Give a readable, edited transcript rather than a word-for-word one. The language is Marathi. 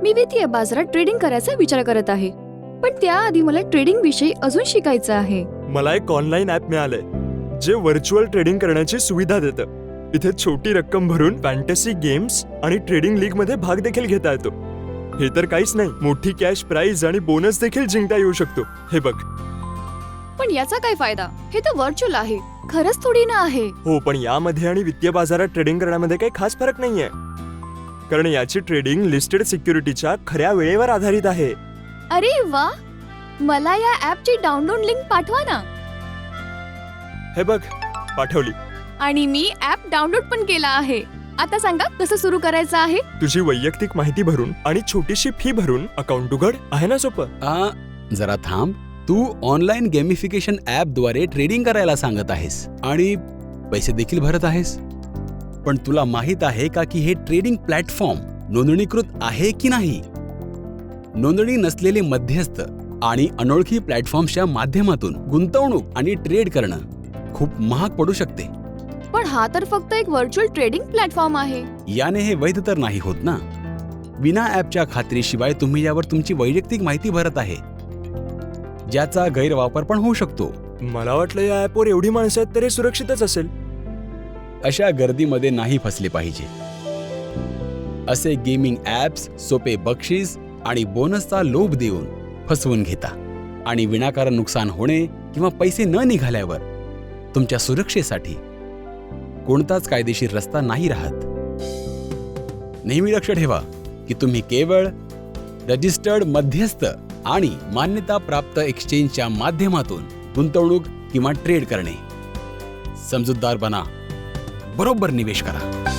मी वित्तीय बाजारात ट्रेडिंग करायचा विचार करत आहे, पण त्याआधी मला ट्रेडिंग विषयी अजून शिकायचं आहे. मला एक ऑनलाईन ॲप मिळालंय जे व्हर्च्युअल ट्रेडिंग करण्याची सुविधा देतं. इथे छोटी रक्कम भरून फॅन्टसी गेम्स आणि ट्रेडिंग लीग मध्ये भाग देखील घेता येतो. हे तर काहीच नाही, मोठी कॅश प्राइज आणि बोनस देखील जिंकता येऊ शकतो. हे बघ. पण याचा काय फायदा? हे तर व्हर्च्युअल आहे, खरंच थोडी ना आहे. हो, पण यामध्ये आणि वित्तीय बाजारात ट्रेडिंग करण्यामध्ये काही खास फरक नाहीये, कारण याची ट्रेडिंग लिस्टेड सिक्युरिटीच्या खऱ्या वेळेवर आधारित आहे. अरे वा, मला या ॲपची डाउनलोड लिंक पाठवा ना. हे बघ, पाठवली. आणि मी ॲप डाउनलोड पण केला आहे. आता सांगा कसं सुरू करायचं आहे. तुझी वैयक्तिक माहिती भरून आणि छोटीशी फी भरून अकाउंट उघड. आहे ना सोपं? जरा थांब. तू ऑनलाईन गेमिफिकेशन ॲपद्वारे ट्रेडिंग करायला सांगत आहेस आणि पैसे देखील भरत आहेस. पण तुला माहित आहे का की हे ट्रेडिंग प्लॅटफॉर्म नोंदणीकृत आहे की नाही? नोंदणी नसलेले मध्यस्थ आणि अनोळखी प्लॅटफॉर्मच्या माध्यमातून गुंतवणूक आणि ट्रेड करणं खूप महाग पडू शकते. पण हा तर फक्त एक व्हर्च्युअल ट्रेडिंग प्लॅटफॉर्म आहे. याने हे वैध तर नाही होत ना. विना ॲपच्या खात्रीशिवाय तुम्ही यावर तुमची वैयक्तिक माहिती भरत आहे, ज्याचा गैरवापर पण होऊ शकतो. मला वाटलं या ॲपवर एवढी माणसं आहेत तर हे सुरक्षितच असेल. अशा गर्दीमध्ये नाही फसले पाहिजे. असे गेमिंग ॲप्स सोपे बक्षीस आणि बोनसचा लोभ देऊन फसवून घेता आणि विनाकारण नुकसान होणे किंवा पैसे न निघाल्यावर तुमच्या सुरक्षेसाठी कोणताच कायदेशीर रस्ता नाही राहत. नेहमी लक्ष ठेवा की तुम्ही केवळ रजिस्टर्ड मध्यस्थ आणि मान्यताप्राप्त एक्सचेंजच्या माध्यमातून गुंतवणूक किंवा ट्रेड करणे. समजूतदार बना, बरोबर निवेश करा.